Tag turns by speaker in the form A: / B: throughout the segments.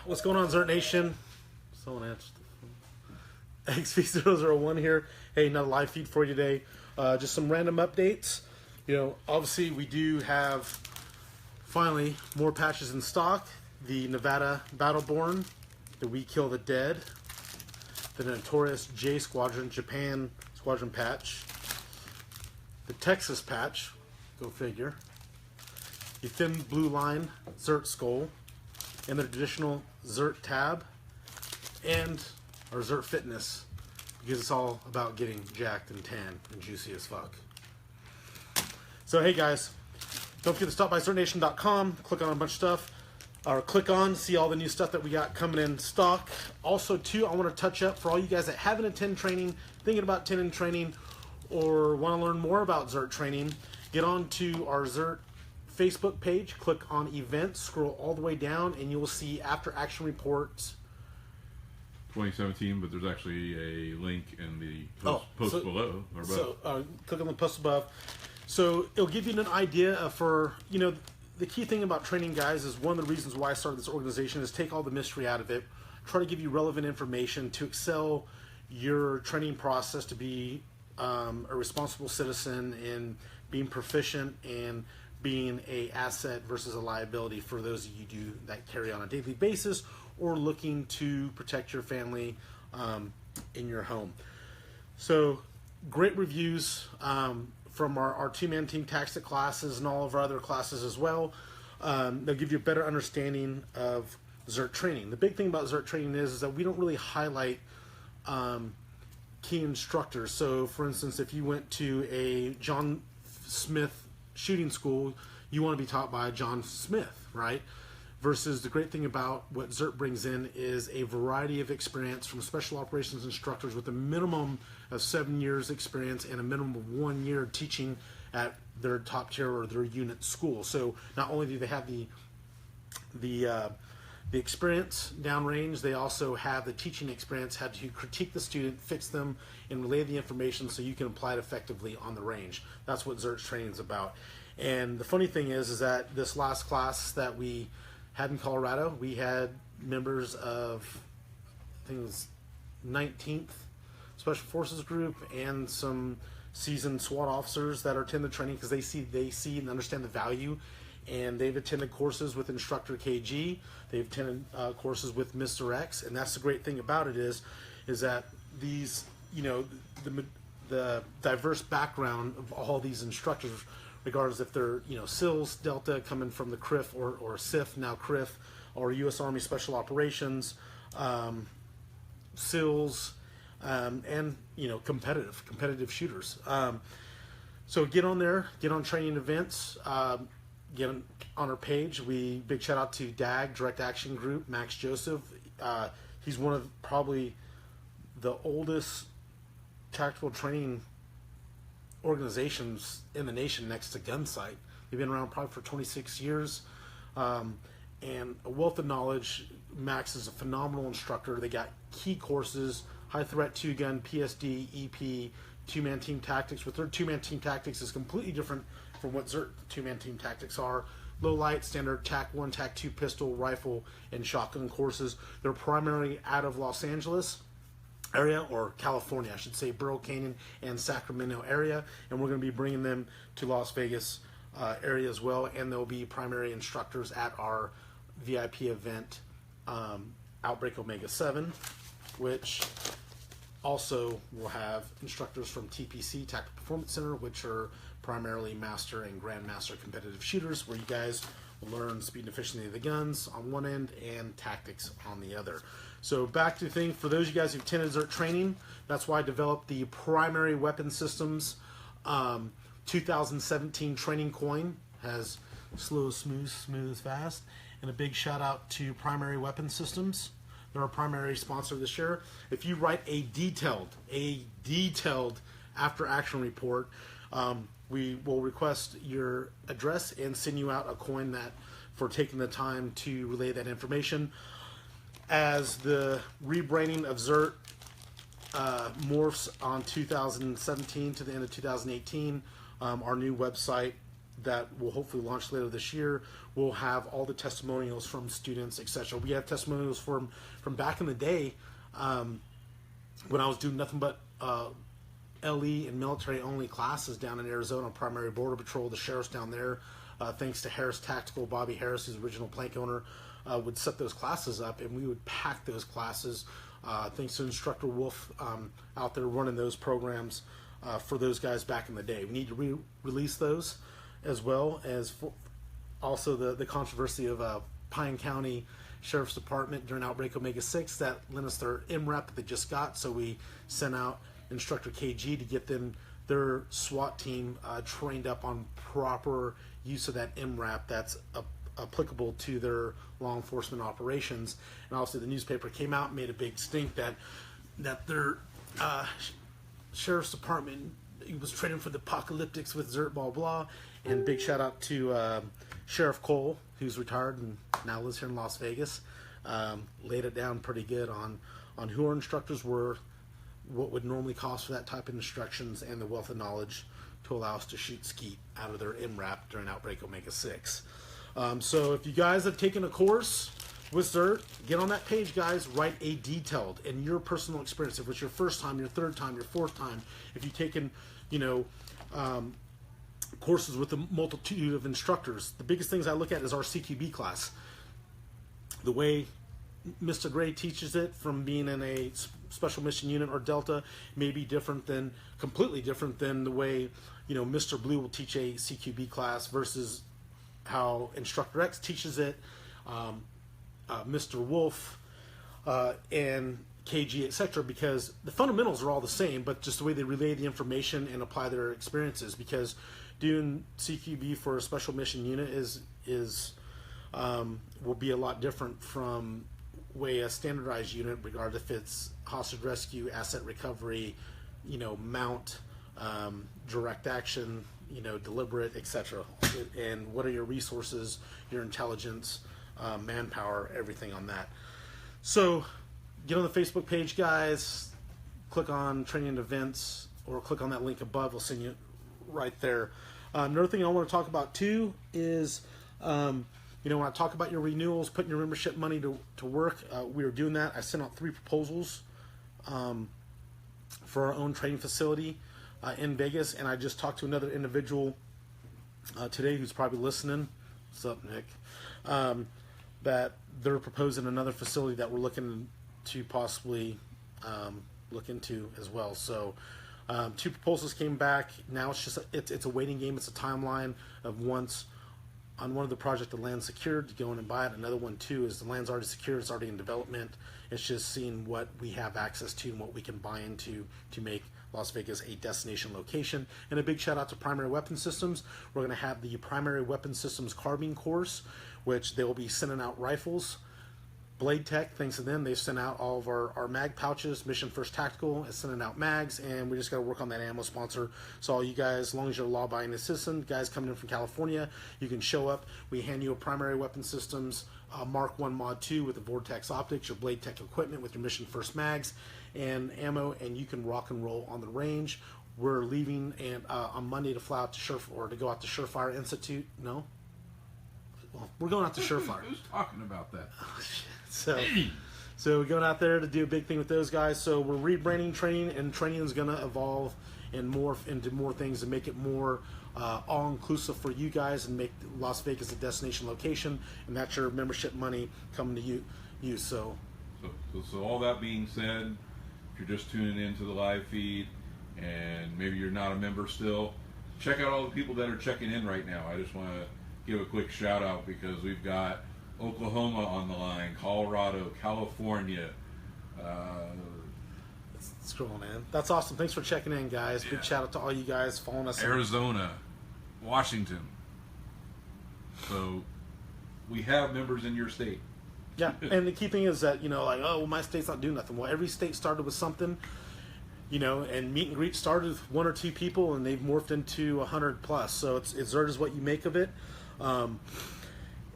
A: What's going on, Z.E.R.T Nation? Someone answered the phone. XP001 here. Hey, another live feed for you today. Just some random updates. You know, obviously we do have finally more patches in stock. The Nevada Battleborn, the We Kill the Dead, the notorious J Squadron Japan Squadron patch, the Texas patch, go figure, the thin blue line Z.E.R.T skull, and the traditional Z.E.R.T tab, and our Z.E.R.T fitness, because it's all about getting jacked and tan and juicy as fuck. So hey guys, don't forget to stop by ZERTNation.com, click on a bunch of stuff, or click on, see all the new stuff that we got coming in stock. Also too, I want to touch up for all you guys that haven't attended training, thinking about attending training, or want to learn more about Z.E.R.T training, get on to our Z.E.R.T Facebook page, click on events, scroll all the way down, and you will see after action reports
B: 2017, but there's actually a link in the post below or above.
A: So click on the post above. So it'll give you an idea of, for, you know, the key thing about training, guys, is one of the reasons why I started this organization is take all the mystery out of it, try to give you relevant information to excel your training process, to be a responsible citizen and being proficient and being a asset versus a liability for those of you that carry on a daily basis or looking to protect your family in your home. So great reviews from our two-man team tactic classes and all of our other classes as well. They'll give you a better understanding of Z.E.R.T training. The big thing about Z.E.R.T training is that we don't really highlight key instructors. So for instance, if you went to a John Smith shooting school, you want to be taught by John Smith, right? Versus the great thing about what Z.E.R.T brings in is a variety of experience from special operations instructors with a minimum of 7 years experience and a minimum of 1 year teaching at their top tier or their unit school. So not only do they have the experience downrange, they also have the teaching experience, how to critique the student, fix them, and relay the information so you can apply it effectively on the range. That's what Z.E.R.T training is about. And the funny thing is that this last class that we had in Colorado, we had members of, I think it was 19th Special Forces Group and some seasoned SWAT officers that are attending the training because they see and understand the value. And they've attended courses with Instructor KG. They've attended courses with Mr. X, and that's the great thing about it is that these, you know, the diverse background of all these instructors, regardless if they're, you know, SILs, Delta, coming from the CRIF or SIF, now CRIF, or U.S. Army Special Operations, SILs, and, you know, competitive shooters. So get on there, get on training events. Get on our page. Big shout out to DAG, Direct Action Group, Max Joseph. He's one of probably the oldest tactical training organizations in the nation next to Gunsight. They've been around probably for 26 years and a wealth of knowledge. Max is a phenomenal instructor. They got key courses, high threat 2-gun, PSD, EP, two-man team tactics. With their two-man team tactics is completely different from what Z.E.R.T two-man team tactics are. Low light, standard TAC 1, TAC 2 pistol, rifle, and shotgun courses. They're primarily out of Los Angeles area, or California, I should say, Burl Canyon and Sacramento area, and we're going to be bringing them to Las Vegas area as well, and they'll be primary instructors at our VIP event, Outbreak Omega 7, which also will have instructors from TPC, Tactical Performance Center, which are primarily master and grandmaster competitive shooters, where you guys will learn speed and efficiency of the guns on one end and tactics on the other. So back to the thing, for those of you guys who've attended Z.E.R.T training, that's why I developed the Primary Weapon Systems 2017 training coin. Has slow, smooth, fast. And a big shout out to Primary Weapon Systems. They're our primary sponsor this year. If you write a detailed after action report, we will request your address and send you out a coin that for taking the time to relay that information. As the rebranding of Z.E.R.T morphs on 2017 to the end of 2018, our new website that will hopefully launch later this year. We'll have all the testimonials from students, etc. We have testimonials from back in the day when I was doing nothing but LE and military only classes down in Arizona, primary border patrol, the sheriffs down there. Thanks to Harris Tactical, Bobby Harris, who's the original plank owner, would set those classes up, and we would pack those classes. Thanks to Instructor Wolf out there running those programs for those guys back in the day. We need to release those, as well as also the controversy of Pine County Sheriff's Department during Outbreak Omega 6 that lent us their MRAP that they just got. So we sent out Instructor KG to get them their SWAT team trained up on proper use of that MRAP that's applicable to their law enforcement operations. And also the newspaper came out and made a big stink that their Sheriff's Department was training for the apocalyptics with ZERT, blah, blah. And big shout out to Sheriff Cole, who's retired and now lives here in Las Vegas. Laid it down pretty good on who our instructors were, what would normally cost for that type of instructions, and the wealth of knowledge to allow us to shoot skeet out of their MRAP during Outbreak Omega 6. So if you guys have taken a course with ZERT, get on that page, guys. Write a detailed and your personal experience. If it's your first time, your third time, your fourth time, if you've taken, courses with a multitude of instructors, the biggest things I look at is our CQB class. The way Mr. Gray teaches it from being in a special mission unit or Delta may be completely different than the way, Mr. Blue will teach a CQB class versus how Instructor X teaches it, Mr. Wolf, and KG, etc., because the fundamentals are all the same, but just the way they relay the information and apply their experiences. Because doing CQB for a special mission unit will be a lot different from way a standardized unit, regardless if it's hostage rescue, asset recovery, mount, direct action, deliberate, etc. And what are your resources, your intelligence, manpower, everything on that. So get on the Facebook page, guys. Click on training and events, or click on that link above. We'll send you right there. Another thing I want to talk about too is, when I talk about your renewals, putting your membership money to work, we are doing that. I sent out 3 proposals for our own training facility in Vegas, and I just talked to another individual today who's probably listening. What's up, Nick? That they're proposing another facility that we're looking to possibly look into as well. So 2 proposals came back. Now it's a waiting game. It's a timeline of once on one of the project the land's secured to go in and buy it. Another one too is the land's already secured. It's already in development. It's just seeing what we have access to and what we can buy into to make Las Vegas a destination location. And a big shout out to Primary Weapon Systems. We're going to have the Primary Weapon Systems carbine course, which they will be sending out rifles. Bladetech, thanks to them, they've sent out all of our mag pouches. Mission First Tactical is sending out mags, and we just got to work on that ammo sponsor. So all you guys, as long as you're a law-abiding citizen, guys coming in from California, you can show up. We hand you a Primary Weapon Systems Mark 1 Mod 2 with the vortexoptics, your Bladetech equipment with your Mission First mags and ammo, and you can rock and roll on the range. We're leaving on Monday to fly out to to go out to Surefire Institute. No? Well, we're going out to Surefire.
B: Who's talking about that?
A: Oh, shit. So we're going out there to do a big thing with those guys. So we're rebranding training, and training is going to evolve and morph into more things and make it more all-inclusive for you guys and make Las Vegas a destination location, and that's your membership money coming to you. So
B: all that being said, if you're just tuning into the live feed and maybe you're not a member still, check out all the people that are checking in right now. I just want to give a quick shout out because we've got Oklahoma on the line, Colorado, California.
A: It's cool, man. That's awesome. Thanks for checking in, guys. Yeah. Big shout out to all you guys following us.
B: Arizona, Washington. So we have members in your state.
A: Yeah, and the key thing is that, my state's not doing nothing. Well, every state started with something, and meet and greet started with 1 or 2 people, and they've morphed into 100 plus. So it's ZERT is what you make of it.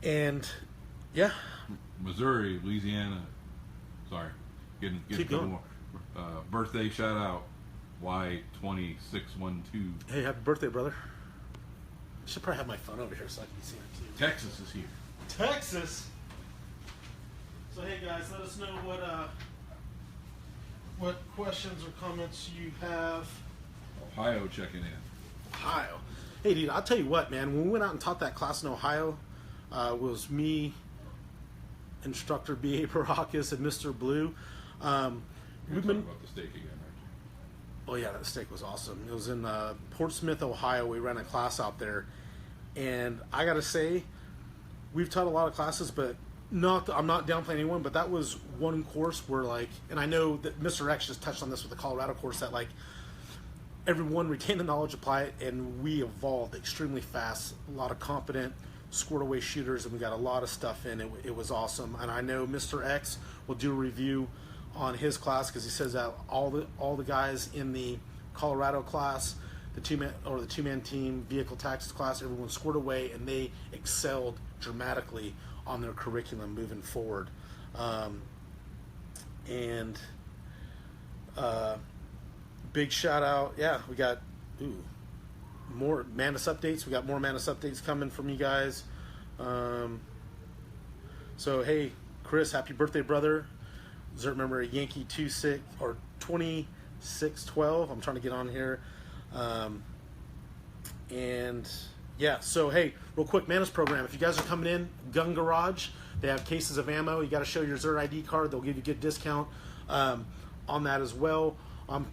A: And yeah,
B: Missouri, Louisiana. Sorry, getting a couple more. Birthday shout out, Y2612.
A: Hey, happy birthday, brother! should probably have my phone over here so I can see it too.
B: Texas is here.
A: Texas. So hey guys, let us know what questions or comments you have.
B: Ohio checking in.
A: Ohio. Hey dude, I'll tell you what, man. When we went out and taught that class in Ohio, it was me, instructor B.A. Baracus, and Mr. Blue.
B: We've been about the steak again, aren't you?
A: Oh yeah, that steak was awesome. It was in Portsmouth, Ohio. We ran a class out there, and I gotta say, we've taught a lot of classes, but I'm not downplaying anyone, but that was one course where like, and I know that Mr. X just touched on this with the Colorado course, that like everyone retained the knowledge, apply it, and we evolved extremely fast. A lot of competent, scored away shooters, and we got a lot of stuff in. It was awesome, and I know Mr. X will do a review on his class because he says that all the guys in the Colorado class, the two-man team vehicle tactics class, everyone scored away, and they excelled dramatically on their curriculum moving forward. Big shout out. Yeah, we got more Manus updates. We got more Manus updates coming from you guys. So hey, Chris, happy birthday, brother. Z.E.R.T member Yankee 2612. I'm trying to get on here. And yeah, so hey, real quick, Manus program. If you guys are coming in, Gun Garage, they have cases of ammo. You got to show your Z.E.R.T ID card. They'll give you a good discount on that as well. I'm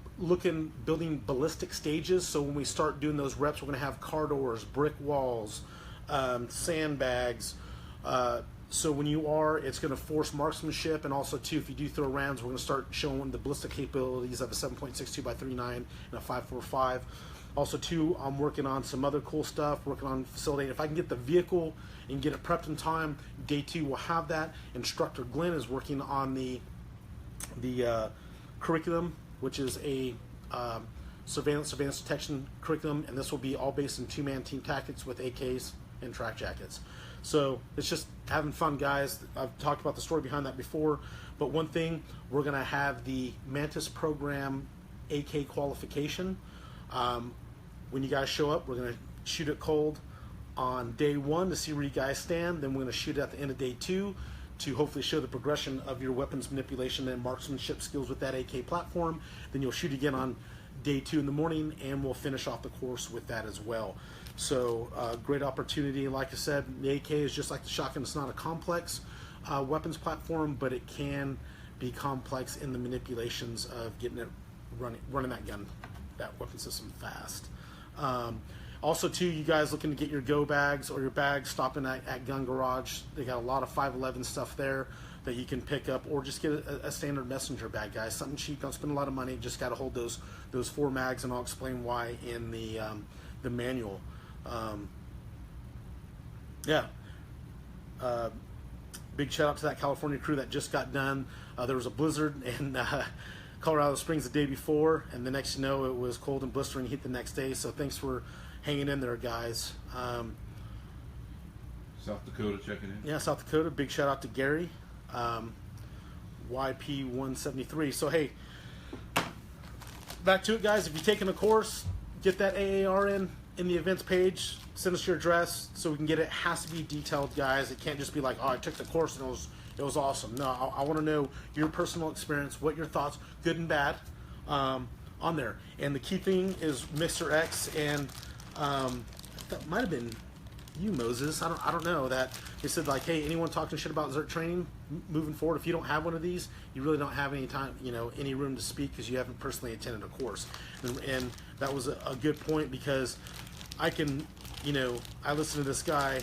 A: building ballistic stages. So when we start doing those reps, we're going to have car doors, brick walls, sandbags. So when you are, it's going to force marksmanship, and also too, if you do throw rounds, we're going to start showing the ballistic capabilities of a 7.62 by 39 and a 5.45. Also too, I'm working on some other cool stuff, working on facilitating. If I can get the vehicle and get it prepped in time, day 2 we'll have that. Instructor Glenn is working on the curriculum, which is a surveillance detection curriculum, and this will be all based in two-man team tactics with AKs and track jackets. So it's just having fun, guys. I've talked about the story behind that before, but one thing, we're going to have the Mantis program AK qualification. When you guys show up, we're going to shoot it cold on day 1 to see where you guys stand. Then we're going to shoot it at the end of day 2 to hopefully show the progression of your weapons manipulation and marksmanship skills with that AK platform. Then you'll shoot again on day 2 in the morning, and we'll finish off the course with that as well. So great opportunity. Like I said, the AK is just like the shotgun. It's not a complex weapons platform, but it can be complex in the manipulations of getting it running that gun, that weapon system fast. Also too, you guys looking to get your go bags or your bags, stopping at Gun Garage. They got a lot of 511 stuff there that you can pick up, or just get a standard messenger bag, guys. Something cheap, don't spend a lot of money, just got to hold those 4 mags, and I'll explain why in the manual. Big shout out to that California crew that just got done. There was a blizzard in Colorado Springs the day before, and the next you know, it was cold and blistering heat the next day. So thanks for hanging in there, guys.
B: South Dakota checking in.
A: Yeah, South Dakota. Big shout out to Gary, YP173. So hey, back to it, guys. If you're taking a course, get that AAR in the events page. Send us your address so we can get it. It has to be detailed, guys. It can't just be like, oh, I took the course and it was awesome. No, I want to know your personal experience, what your thoughts, good and bad, on there. And the key thing is Mr. X, and that might have been you, Moses. I don't know, that they said like, hey, anyone talking shit about Z.E.R.T training moving forward, if you don't have one of these, you really don't have any time, any room to speak because you haven't personally attended a course. And that was a good point, because I can, I listen to this guy,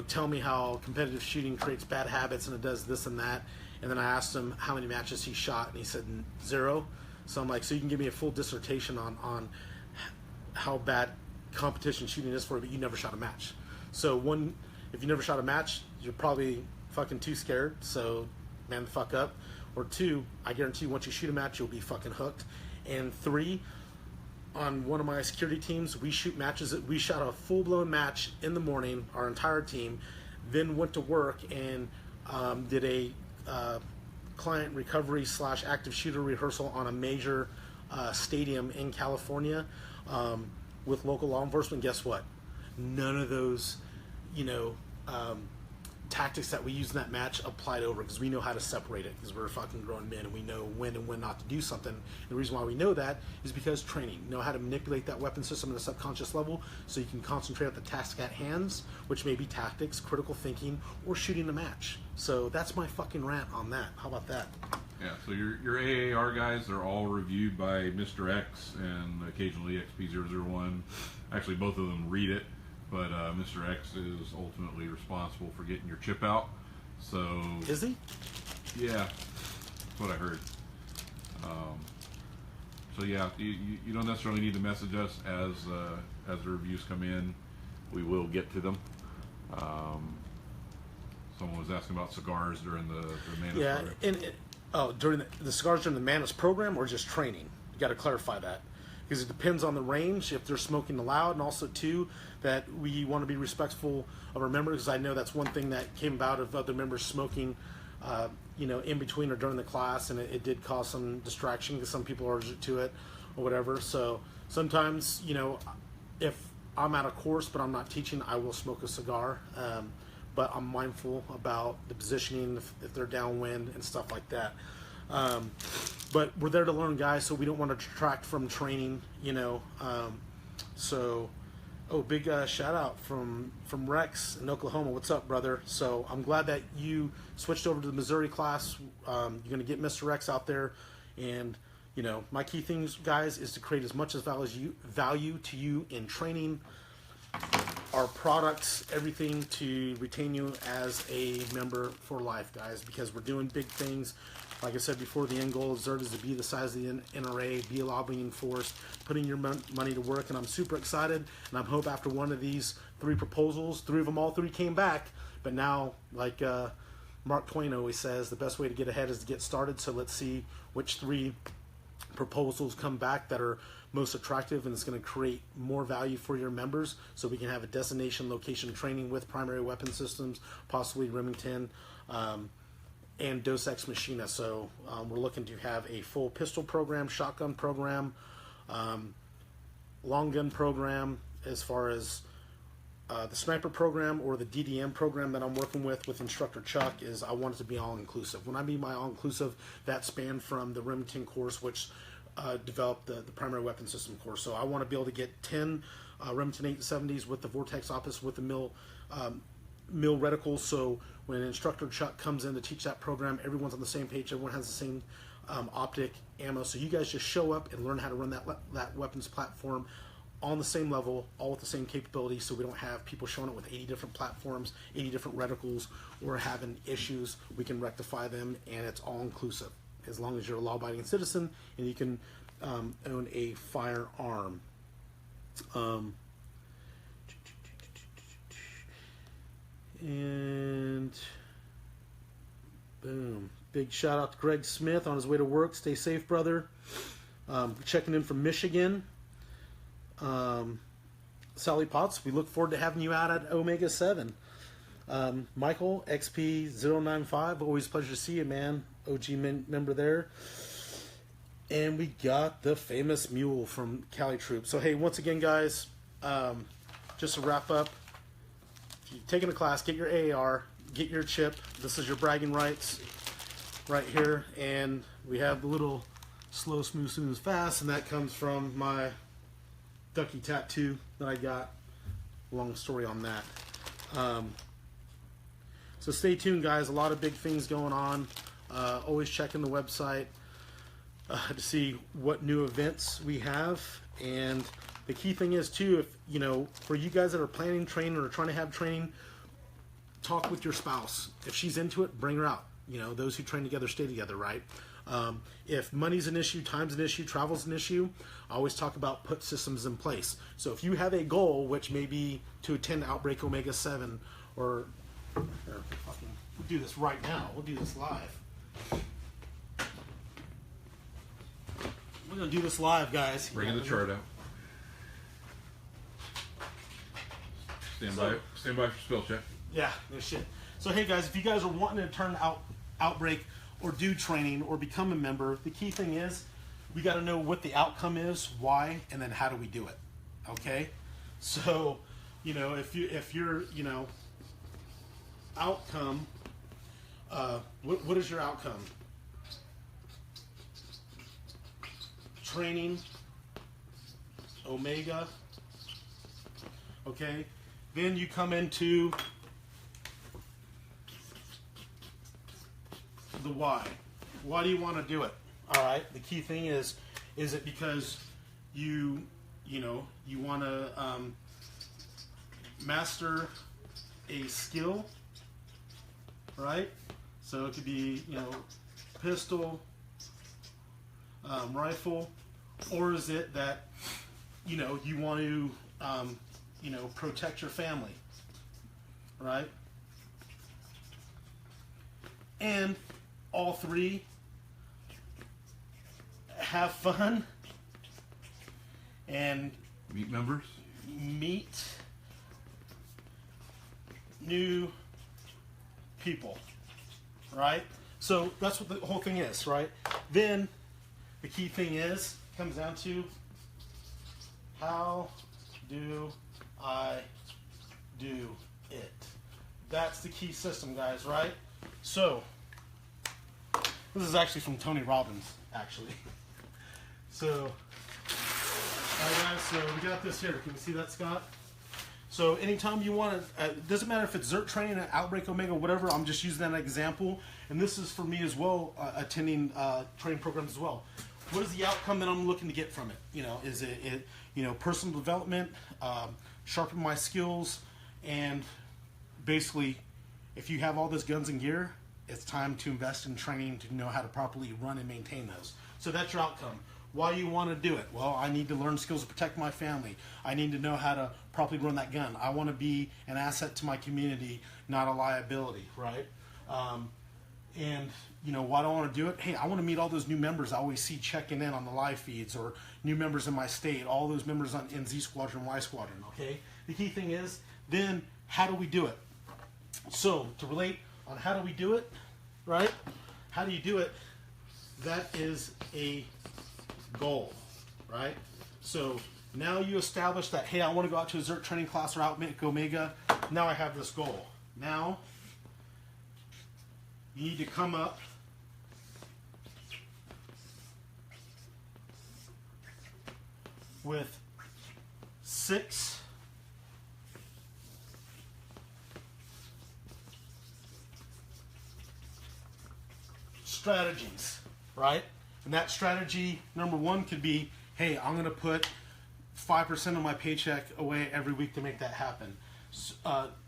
A: tell me how competitive shooting creates bad habits and it does this and that. And then I asked him how many matches he shot, and he said 0. So I'm like, so you can give me a full dissertation on how bad competition shooting is for you, but you never shot a match. So if you never shot a match, you're probably fucking too scared, so man the fuck up. Or 2, I guarantee once you shoot a match, you'll be fucking hooked. And 3, on one of my security teams, we shot a full-blown match in the morning, our entire team, then went to work and did a client recovery / active shooter rehearsal on a major stadium in California. with local law enforcement, guess what? None of those, tactics that we use in that match applied over, because we know how to separate it, because we're fucking grown men and we know when and when not to do something. And the reason why we know that is because training. You know how to manipulate that weapon system at a subconscious level so you can concentrate on the task at hands, which may be tactics, critical thinking, or shooting a match. So that's my fucking rant on that. How about that?
B: Yeah, so your AAR guys are all reviewed by Mr. X and occasionally XP001. Actually, both of them read it. But Mr. X is ultimately responsible for getting your chip out. So
A: is he?
B: Yeah, that's what I heard. So yeah, you don't necessarily need to message us as the reviews come in. We will get to them. Someone was asking about cigars during the Manus program.
A: During the cigars during the Manus program, or just training? You got to clarify that, because it depends on the range, if they're smoking loud, and also too that we want to be respectful of our members, because I know that's one thing that came about of other members smoking in between or during the class, and it did cause some distraction because some people are allergic to it or whatever. So sometimes, if I'm at a course but I'm not teaching, I will smoke a cigar, but I'm mindful about the positioning, if they're downwind and stuff like that. But we're there to learn, guys, so we don't want to detract from training, big shout out from Rex in Oklahoma. What's up, brother? So I'm glad that you switched over to the Missouri class. You're going to get Mr. Rex out there, and my key things, guys, is to create as much as value to you in training, our products, everything to retain you as a member for life, guys, because we're doing big things. Like I said before, the end goal of ZERT is to be the size of the NRA, be a lobbying force, putting your money to work, and I'm super excited, and I hope after one of these 3 proposals, all three came back, but now, like Mark Twain always says, the best way to get ahead is to get started, so let's see which 3 proposals come back that are most attractive, and it's going to create more value for your members, so we can have a destination location training with primary weapon systems, possibly Remington, and Dos Ex Machina. So we're looking to have a full pistol program, shotgun program, long gun program, as far as the sniper program or the DDM program that I'm working with Instructor Chuck. Is I want it to be all-inclusive. When I mean by all-inclusive, that spanned from the Remington course, which developed the primary weapon system course. So I want to be able to get 10 Remington 870s with the vortexoptics with the mill reticles, so when Instructor Chuck comes in to teach that program, everyone's on the same page, everyone has the same optic ammo, so you guys just show up and learn how to run that weapons platform on the same level, all with the same capability, so we don't have people showing up with 80 different platforms, 80 different reticles, or having issues. We can rectify them, and it's all inclusive, as long as you're a law-abiding citizen and you can own a firearm. And boom, big shout out to Greg Smith on his way to work. Stay safe, brother. Checking in from Michigan. Sally Potts, we look forward to having you out at Omega 7. Michael, XP095, always a pleasure to see you, man. OG member there. And we got the famous mule from Cali Troop. So hey, once again, guys, just to wrap up, if you're taking a class, get your AAR, get your chip. This is your bragging rights right here. And we have the little slow, smooth, fast, and that comes from my ducky tattoo that I got. Long story on that. So stay tuned, guys. A lot of big things going on. Always checking the website to see what new events we have. And the key thing is too, if for you guys that are planning training or trying to have training, talk with your spouse. If she's into it, bring her out. Those who train together stay together, right? If money's an issue, time's an issue, travel's an issue, I always talk about put systems in place. So if you have a goal, which may be to attend Outbreak Omega 7, or we'll do this right now. We'll do this live. We're going to do this live, guys.
B: Bringing the chart out. Stand by for spell check.
A: Yeah, no shit. So hey guys, if you guys are wanting to turn Outbreak or do training or become a member, the key thing is we got to know what the outcome is, why, and then how do we do it. Okay, so if you're outcome, what is your outcome? Training, Omega. Okay, then you come into the why. Why do you want to do it? All right. The key thing is it because you want to master a skill, right? So it could be pistol, rifle, or is it that you want to protect your family, right? And all three, have fun and
B: meet members,
A: meet new people, right? So that's what the whole thing is, right? Then the key thing comes down to, how do I do it? That's the key system, guys, right? So this is actually from Tony Robbins, actually. So, all right, guys, so we got this here. Can you see that, Scott? So anytime you want to, it doesn't matter if it's ZERT training, Outbreak, Omega, whatever, I'm just using that example. And this is for me as well, attending training programs as well. What is the outcome that I'm looking to get from it? Is it personal development, sharpen my skills, and basically, if you have all those guns and gear, it's time to invest in training to know how to properly run and maintain those. So that's your outcome. Why do you want to do it? Well, I need to learn skills to protect my family. I need to know how to properly run that gun. I want to be an asset to my community, not a liability, right? And why do I want to do it? Hey, I want to meet all those new members I always see checking in on the live feeds, or new members in my state, all those members in Z Squadron, Y Squadron, okay? The key thing is, then, how do we do it? So, to relate on how do we do it, right? How do you do it? That is a goal, right? So now you establish that, hey, I want to go out to a ZERT training class or Outbreak Omega. Now I have this goal. Now you need to come up with 6 strategies, right? And that strategy, number 1, could be, hey, I'm going to put 5% of my paycheck away every week to make that happen.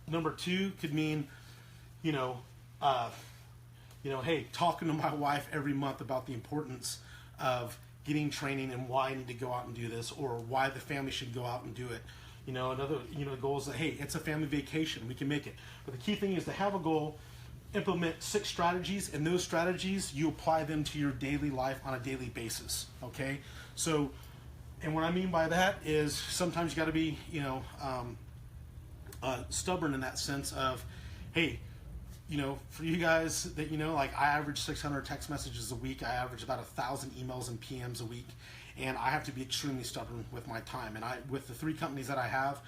A: Number 2 could mean, hey, talking to my wife every month about the importance of getting training and why I need to go out and do this, or why the family should go out and do it. Another goal is that, hey, it's a family vacation, we can make it. But the key thing is to have a goal, implement 6 strategies, and those strategies, you apply them to your daily life on a daily basis, okay? So, and what I mean by that is sometimes you got to be, stubborn in that sense of, hey, for you guys that, like I average 600 text messages a week, I average about 1,000 emails and PMs a week, and I have to be extremely stubborn with my time. And with the 3 companies that I have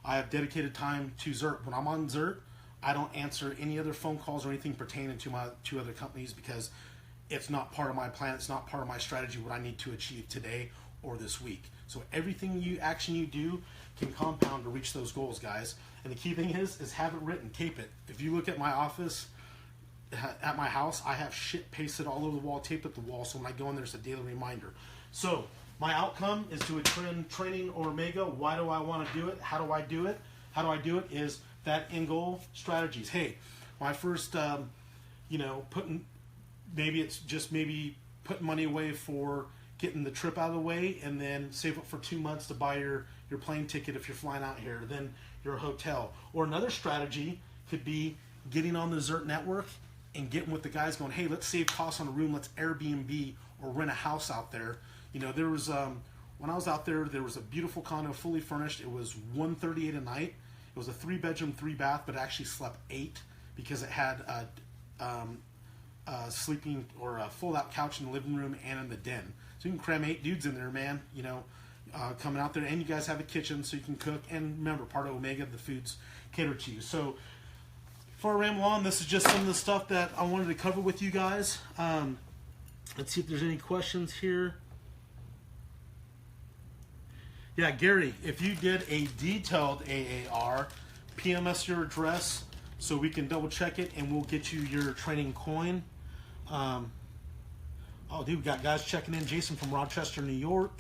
A: I have dedicated time to ZERT. When I'm on ZERT, I don't answer any other phone calls or anything pertaining to my 2 other companies, because it's not part of my plan. It's not part of my strategy, what I need to achieve today or this week. So everything action you do can compound to reach those goals, guys. And the key thing is have it written, tape it. If you look at my office, at my house, I have shit pasted all over the wall, taped at the wall, so when I go in, there's a daily reminder. So my outcome is to attend training or Omega. Why do I want to do it? How do I do it? How do I do it is that end goal strategies. Hey, my first, putting money away for getting the trip out of the way, and then save up for 2 months to buy your plane ticket if you're flying out here, then your hotel. Or another strategy could be getting on the ZERT network and getting with the guys going, hey, let's save costs on a room, let's Airbnb or rent a house out there. There was, when I was out there, there was a beautiful condo, fully furnished. It was $138 a night. It was a 3-bedroom, 3-bath, but it actually slept 8 because it had a sleeping or a fold-out couch in the living room and in the den. So you can cram 8 dudes in there, man. coming out there, and you guys have a kitchen so you can cook. And remember, part of Omega, the food's catered to you. So before I ramble on, this is just some of the stuff that I wanted to cover with you guys. Let's see if there's any questions here. Yeah, Gary, if you did a detailed AAR, PM us your address so we can double check it, and we'll get you your training coin. Oh, dude, we got guys checking in. Jason from Rochester, New York.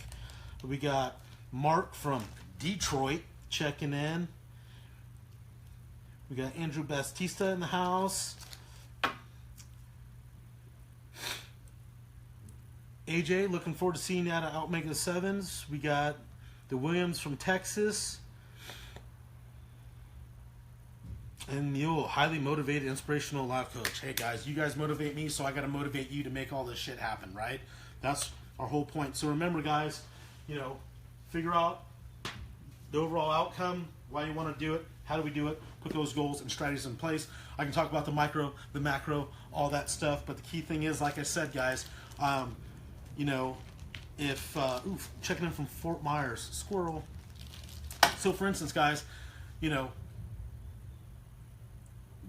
A: We got Mark from Detroit checking in. We got Andrew Bastista in the house. AJ, looking forward to seeing you out at Omega 7s. We got the Williams from Texas. And Mule, highly motivated, inspirational life coach. Hey guys, you guys motivate me, so I got to motivate you to make all this shit happen, right? That's our whole point. So remember, guys, you know, figure out the overall outcome, why you want to do it, how do we do it, put those goals and strategies in place. I can talk about the micro, the macro, all that stuff, but the key thing is, like I said, guys, you know, if, checking in from Fort Myers, squirrel. So for instance, guys, you know,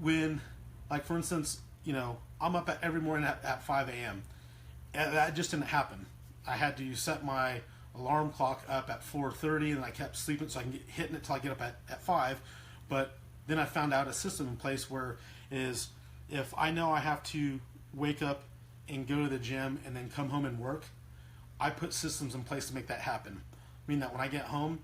A: when, like for instance, you know, I'm up every morning at 5 a.m. That just didn't happen. I had to set my alarm clock up at 4:30, and I kept sleeping so I can get hitting it till I get up at 5. But then I found out a system in place where is if I know I have to wake up and go to the gym and then come home and work, I put systems in place to make that happen. I mean that when I get home,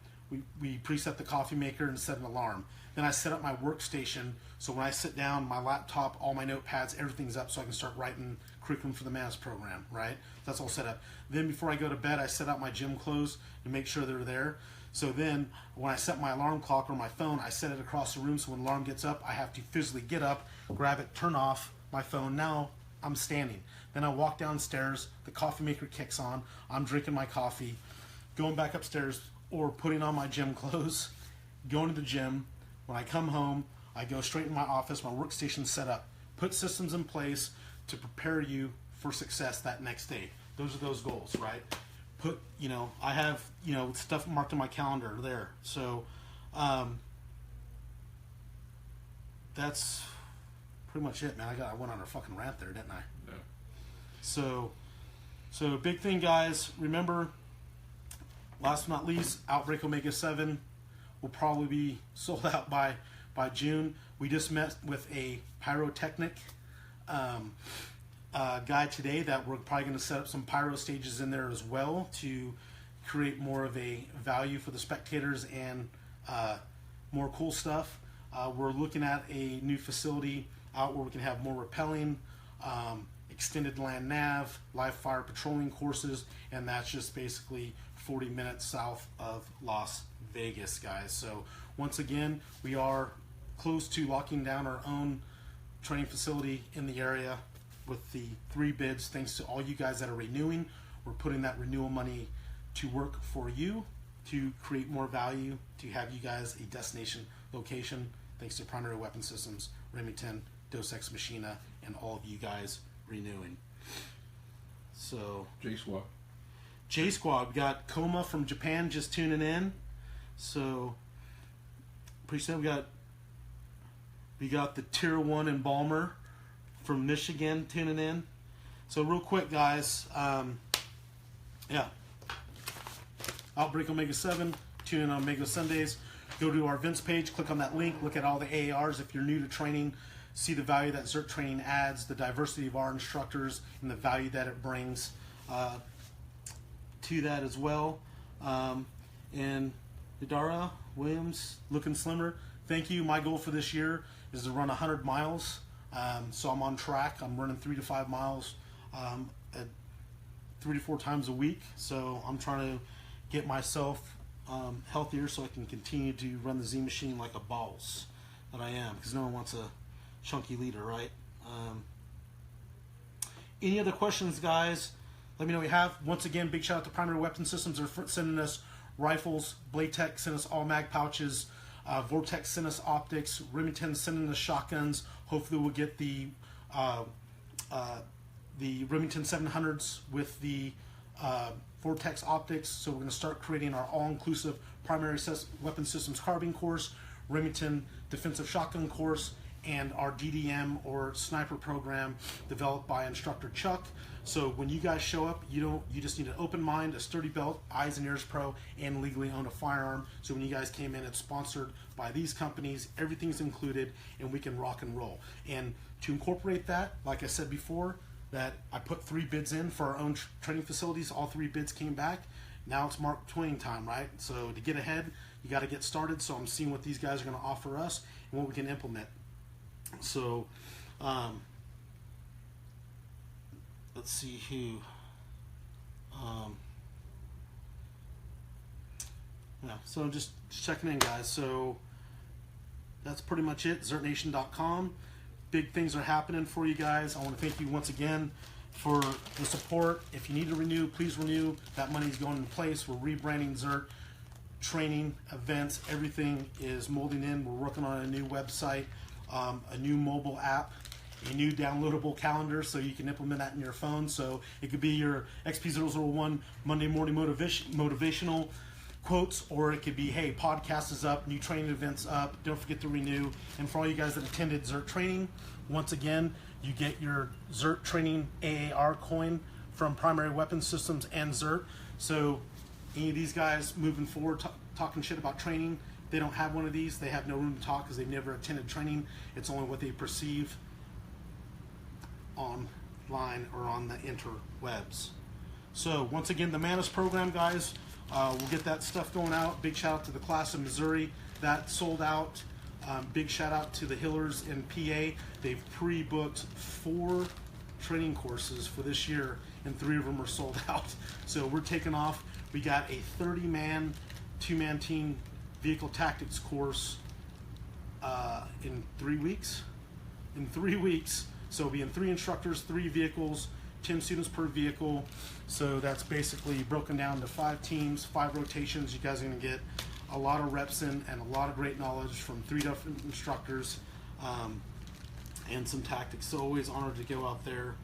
A: we preset the coffee maker and set an alarm. Then I set up my workstation, so when I sit down, my laptop, all my notepads, everything's up so I can start writing curriculum for the MAS program, right? That's all set up. Then before I go to bed, I set out my gym clothes and make sure they're there. So then when I set my alarm clock or my phone, I set it across the room so when the alarm gets up, I have to physically get up, grab it, turn off my phone. Now I'm standing. Then I walk downstairs, the coffee maker kicks on, I'm drinking my coffee, going back upstairs or putting on my gym clothes, going to the gym. When I come home, I go straight in my office, my workstation's set up, put systems in place to prepare you for success that next day. Those are those goals, right? Put, you know, I have, you know, stuff marked in my calendar there. So, that's pretty much it, man. I went on a fucking rant there, didn't I?
B: Yeah.
A: So big thing, guys. Remember, last but not least, Outbreak Omega 7 will probably be sold out by June. We just met with a pyrotechnic guy today that we're probably going to set up some pyro stages in there as well to create more of a value for the spectators and more cool stuff. We're looking at a new facility out where we can have more rappelling, extended land nav, live fire patrolling courses, and that's just basically 40 minutes south of Las Vegas, guys. So once again, we are close to locking down our own training facility in the area with the 3 bids. Thanks to all you guys that are renewing. We're putting that renewal money to work for you to create more value, to have you guys a destination location. Thanks to Primary Weapon Systems, Remington, Dos Ex Machina, and all of you guys renewing. So J Squad, we got Koma from Japan just tuning in. So appreciate it. We got the Tier 1 Embalmer from Michigan tuning in. So real quick, guys, yeah, Outbreak Omega 7, tune in on Omega Sundays. Go to our events page, click on that link, look at all the AARs. If you're new to training, see the value that ZERT training adds, the diversity of our instructors, and the value that it brings to that as well. And Idara Williams, looking slimmer. Thank you. My goal for this year is to run 100 miles. So I'm on track. I'm running 3 to 5 miles at 3 to 4 times a week. So I'm trying to get myself healthier so I can continue to run the Z machine like a boss that I am, because no one wants a chunky leader, right? Any other questions, guys? Let me know what you have. Once again, big shout out to Primary Weapon Systems. They're sending us rifles. Bladetech sent us all mag pouches. Vortex sent us optics. Remington sending us shotguns. Hopefully we'll get the Remington 700s with the vortexoptics. So we're going to start creating our all-inclusive primary weapon systems carbine course, Remington defensive shotgun course, and our DDM or sniper program developed by instructor Chuck. So when you guys show up, you just need an open mind, a sturdy belt, eyes and ears pro, and legally own a firearm. So when you guys came in, it's sponsored by these companies, everything's included, and we can rock and roll. And to incorporate that, like I said before, that I put 3 bids in for our own training facilities. All 3 bids came back. Now it's Mark Twain time, right? So to get ahead, you got to get started. So I'm seeing what these guys are going to offer us and what we can implement. So let's see who. Yeah, so just checking in, guys. So that's pretty much it. ZERTnation.com. Big things are happening for you guys. I want to thank you once again for the support. If you need to renew, please renew. That money's going in place. We're rebranding ZERT. Training, events, everything is molding in. We're working on a new website, a new mobile app, a new downloadable calendar so you can implement that in your phone. So it could be your XP001 Monday morning motivational quotes, or it could be, hey, podcast is up, new training events up, don't forget to renew. And for all you guys that attended ZERT training, once again, you get your ZERT training AAR coin from Primary Weapon Systems and ZERT. So any of these guys moving forward talking shit about training, they don't have one of these, they have no room to talk because they've never attended training. It's only what they perceive online or on the interwebs. So once again, the Manus program, guys, we'll get that stuff going out. Big shout out to the class of Missouri that sold out. Big shout out to the Hillers in PA. They've pre-booked 4 training courses for this year, and 3 of them are sold out. So we're taking off. We got a 30-man, 2-man team vehicle tactics course in 3 weeks. In 3 weeks. So it'll be in 3 instructors, 3 vehicles, 10 students per vehicle. So that's basically broken down to 5 teams, 5 rotations. You guys are going to get a lot of reps in and a lot of great knowledge from 3 different instructors and some tactics. So always honored to go out there.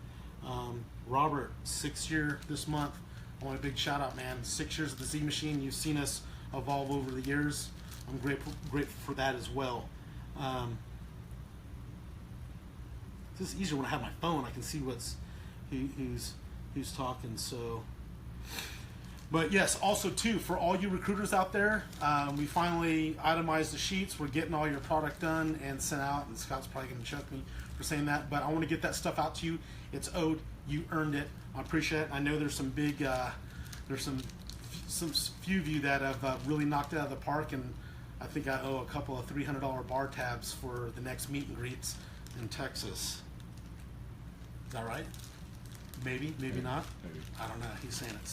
A: Robert, 6th year this month. I want a big shout out, man. 6 years of the Z Machine. You've seen us evolve over the years. I'm grateful for that as well. This is easier when I have my phone. I can see who's talking. So, but yes, also too, for all you recruiters out there, we finally itemized the sheets. We're getting all your product done and sent out. And Scott's probably going to choke me for saying that, but I want to get that stuff out to you. It's owed. You earned it. I appreciate it. I know there's some big, there's some few of you that have really knocked it out of the park, and I think I owe a couple of $300 bar tabs for the next meet and greets in Texas. Is that right? Maybe not.
B: Maybe.
A: I don't know. He's saying it.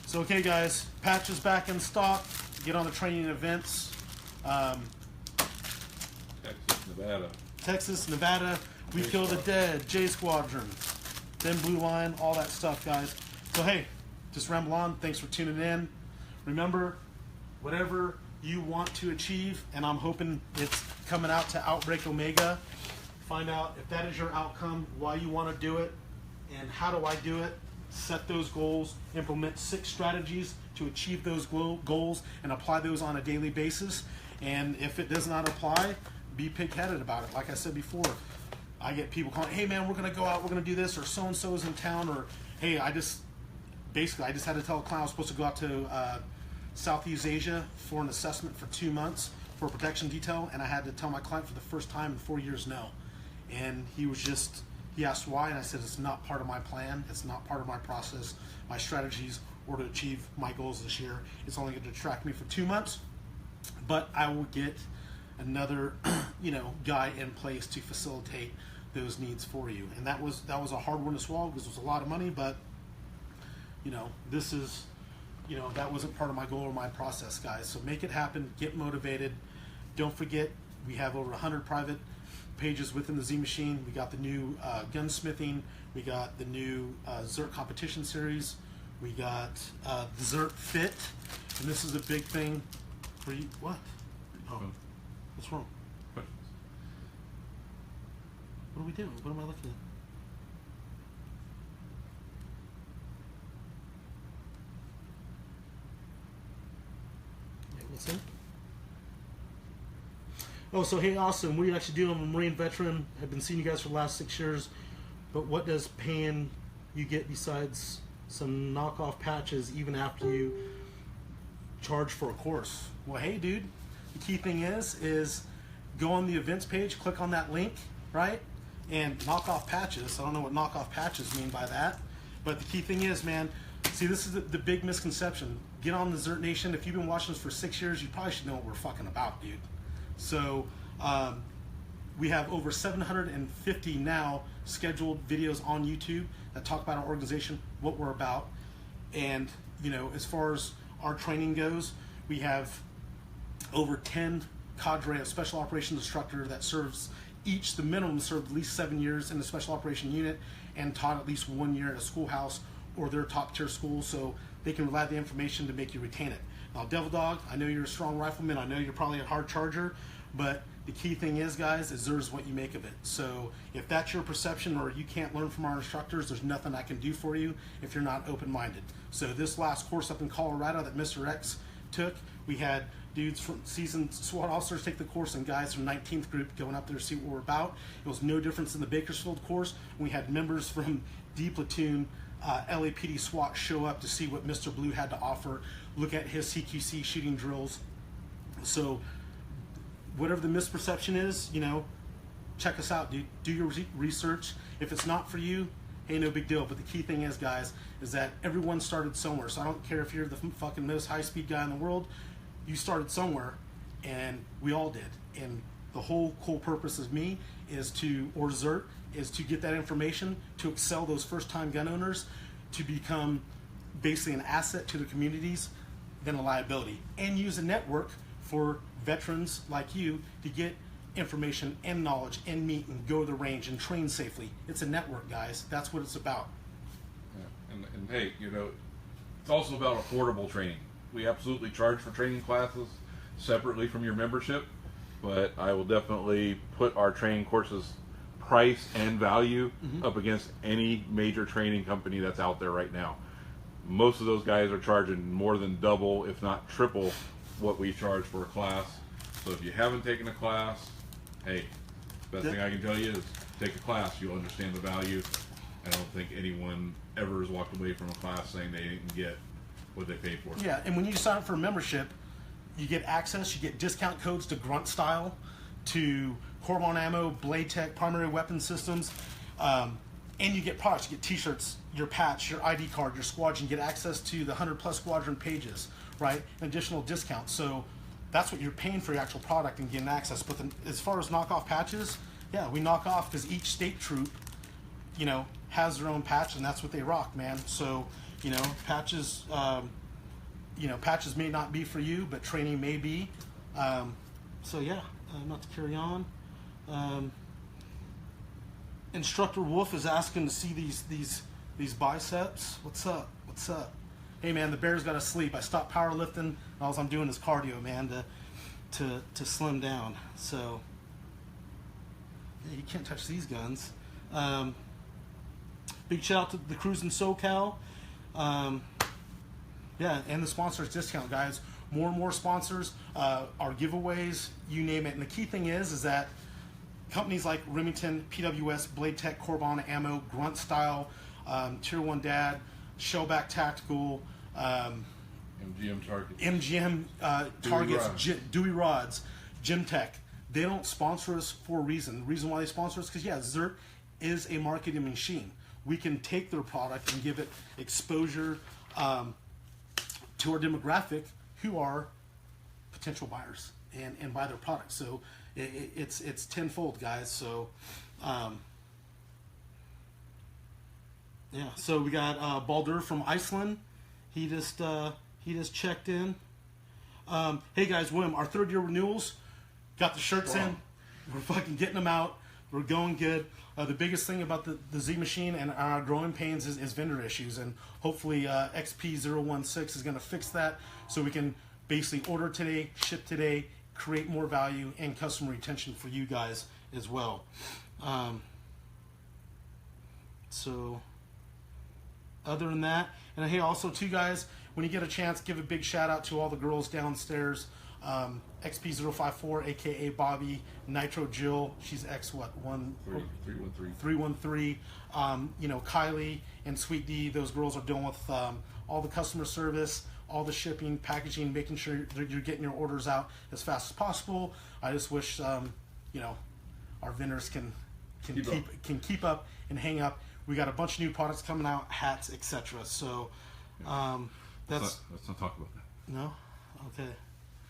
A: So okay, guys. Patch is back in stock. Get on the training events. Texas, Nevada. We Kill the Dead. J Squadron. Then Blue Line. All that stuff, guys. So hey, just ramble on. Thanks for tuning in. Remember, whatever you want to achieve, and I'm hoping it's coming out to Outbreak Omega. Find out if that is your outcome, why you want to do it, and how do I do it. Set those goals, implement 6 strategies to achieve those goals, and apply those on a daily basis. And if it does not apply, be pig-headed about it. Like I said before, I get people calling, hey man, we're going to go out, we're going to do this, or so-and-so is in town, or hey, I just had to tell a client I was supposed to go out to Southeast Asia for an assessment for 2 months for a protection detail, and I had to tell my client for the first time in 4 years no. And he asked why, and I said it's not part of my plan, it's not part of my process, my strategies, or to achieve my goals this year. It's only going to distract me for 2 months, but I will get another guy in place to facilitate those needs for you. And that was a hard one to swallow because it was a lot of money, but this is that wasn't part of my goal or my process, guys. So make it happen, get motivated. Don't forget, we have over 100 private pages within the Z Machine. We got the new gunsmithing, we got the new ZERT competition series, we got the ZERT Fit, and this is a big thing for you. What? Oh, what's wrong? What are we doing? What am I looking at? What's that? Oh, so hey, awesome. What are you actually doing? I'm a Marine veteran. I've been seeing you guys for the last 6 years. But what does paying you get besides some knockoff patches even after you charge for a course? Well, hey, dude. The key thing is go on the events page, click on that link, right? And knock off patches. I don't know what knockoff patches mean by that. But the key thing is, man, see, this is the big misconception. Get on the ZERT Nation. If you've been watching us for 6 years, you probably should know what we're fucking about, dude. So we have over 750 now scheduled videos on YouTube that talk about our organization, what we're about. And, you know, as far as our training goes, we have over 10 cadre of special operations instructor that serves each, the minimum served at least 7 years in the special operation unit and taught at least 1 year at a schoolhouse or their top tier school, so they can rely the information to make you retain it. Now, Devil Dog, I know you're a strong rifleman. I know you're probably a hard charger, but the key thing is, guys, is there's what you make of it. So if that's your perception or you can't learn from our instructors, there's nothing I can do for you if you're not open-minded. So this last course up in Colorado that Mr. X took, we had dudes from seasoned SWAT officers take the course and guys from 19th group going up there to see what we're about. It was no difference in the Bakersfield course. We had members from D Platoon, LAPD SWAT show up to see what Mr. Blue had to offer, look at his CQC shooting drills. So whatever the misperception is, you know, check us out, dude. Do your research. If it's not for you, hey, no big deal. But the key thing is, guys, is that everyone started somewhere. So I don't care if you're the fucking most high-speed guy in the world. You started somewhere, and we all did. And the whole cool purpose of me is to, or ZERT, is to get that information to excel those first-time gun owners to become basically an asset to the communities than a liability, and use a network for veterans like you to get information and knowledge and meet and go to the range and train safely. It's a network, guys. That's what it's about.
B: Yeah. And hey, you know, it's also about affordable training. We absolutely charge for training classes separately from your membership, but I will definitely put our training courses price and value up against any major training company that's out there right now. Most of those guys are charging more than double, if not triple, what we charge for a class. So if you haven't taken a class, hey, best thing I can tell you is take a class. You'll understand the value. I don't think anyone ever has walked away from a class saying they didn't get what they paid for.
A: Yeah, and when you sign up for a membership, you get access, you get discount codes to Grunt Style, to Corbon Ammo, bladetech, primary weapon systems, and you get products. You get t-shirts, your patch, your ID card, your squadron. You get access to the 100+ squadron pages, right? An additional discount. So that's what you're paying for your actual product and getting access. But as far as knockoff patches, yeah, we knock off because each state troop, you know, has their own patch, and that's what they rock, man. So, you know, patches, patches may not be for you, but training may be. So yeah, not to carry on. Instructor Wolf is asking to see these biceps. What's up? What's up? Hey man, the bear's got to sleep. I stopped powerlifting. All I'm doing is cardio, man, to slim down. So yeah, you can't touch these guns. Big shout out to the crews in SoCal. Yeah, and the sponsors discount, guys. More and more sponsors, our giveaways, you name it. And the key thing is that companies like Remington, PWS, bladetech, Corbon Ammo, Grunt Style, Tier 1 Dad, Shellback Tactical, MGM Targets, Dewey Rods, Gemtech. They don't sponsor us for a reason. The reason why they sponsor us is because, yeah, ZERT is a marketing machine. We can take their product and give it exposure to our demographic who are potential buyers and buy their product. So it's tenfold, guys. So yeah. So we got Baldur from Iceland. He just checked in. Hey guys, William, our 3rd year renewals, got the shirts in. We're fucking getting them out. We're going good. The biggest thing about the Z machine and our growing pains is vendor issues, and hopefully XP001 is going to fix that so we can basically order today, ship today, create more value and customer retention for you guys as well. So other than that, and hey, also too guys, when you get a chance, give a big shout out to all the girls downstairs. XP054, aka Bobby, Nitro Jill, she's X what 313. You know, Kylie and Sweet D, those girls are dealing with all the customer service, all the shipping, packaging, making sure you're getting your orders out as fast as possible. I just wish you know, our vendors can keep up and hang up. We got a bunch of new products coming out, hats, etc. So let's
B: not talk about that.
A: No? Okay.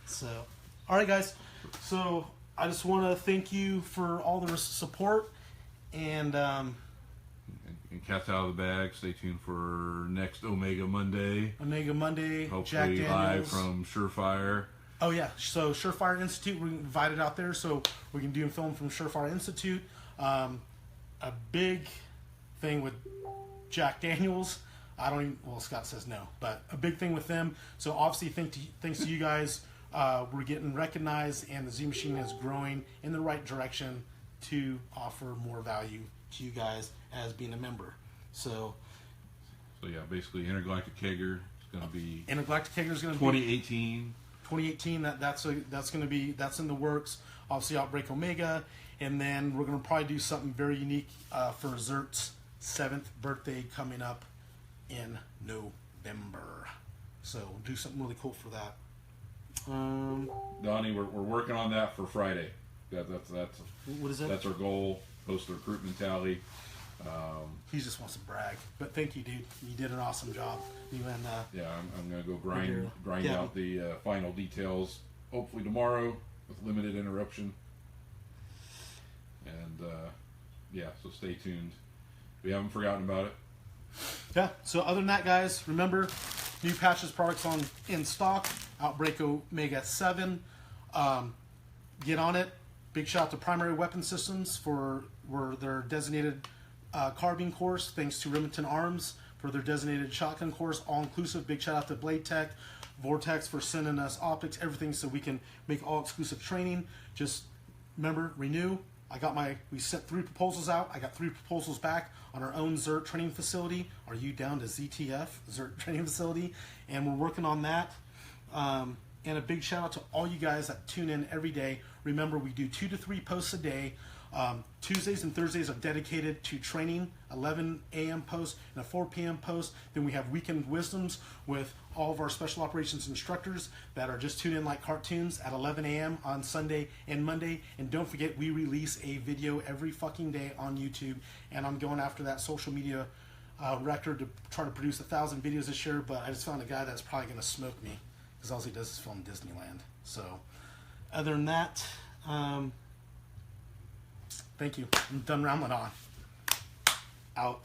A: So, all right, guys. So I just want to thank you for all the support, and
B: cat's out of the bag. Stay tuned for next Omega Monday.
A: Hopefully
B: Jack Daniels. Live from Surefire.
A: Oh yeah, so Surefire Institute, we invited out there, so we can do a film from Surefire Institute. A big thing with Jack Daniels. I don't even, well, Scott says no, but a big thing with them. So obviously, thanks to you guys, we're getting recognized, and the Z Machine is growing in the right direction to offer more value to you guys as being a member. So
B: yeah, basically, Intergalactic Kegger is going to be
A: 2018. 2018. That's going to be, that's in the works. Obviously, Outbreak Omega, and then we're going to probably do something very unique for ZERT's 7th birthday coming up in November. So we'll do something really cool for that.
B: Donnie, we're working on that for Friday. That's
A: what is it?
B: That's our goal. Post the recruitment tally.
A: He just wants to brag, but thank you, dude. You did an awesome job. You and
B: yeah, I'm gonna go grind out the final details. Hopefully tomorrow with limited interruption. And yeah, so stay tuned. We haven't forgotten about it.
A: Yeah. So other than that, guys, remember, new patches products in stock. Outbreak Omega 7. Get on it. Big shout out to Primary Weapon Systems for their designated carbine course. Thanks to Remington Arms for their designated shotgun course, all inclusive. Big shout out to bladetech, Vortex for sending us optics, everything, so we can make all exclusive training. Just remember, renew. We sent 3 proposals out. I got 3 proposals back on our own ZERT training facility. Are you down to ZTF, ZERT training facility? And we're working on that. And a big shout out to all you guys that tune in every day. Remember, we do 2 to 3 posts a day. Tuesdays and Thursdays are dedicated to training, 11 a.m. post and a 4 p.m. post. Then we have Weekend Wisdoms with all of our special operations instructors that are just tuned in like cartoons at 11 a.m. on Sunday and Monday. And don't forget, we release a video every fucking day on YouTube. And I'm going after that social media record to try to produce 1,000 videos this year. But I just found a guy that's probably going to smoke me, because all he does is film Disneyland. So other than that, thank you. I'm done rambling on. Out.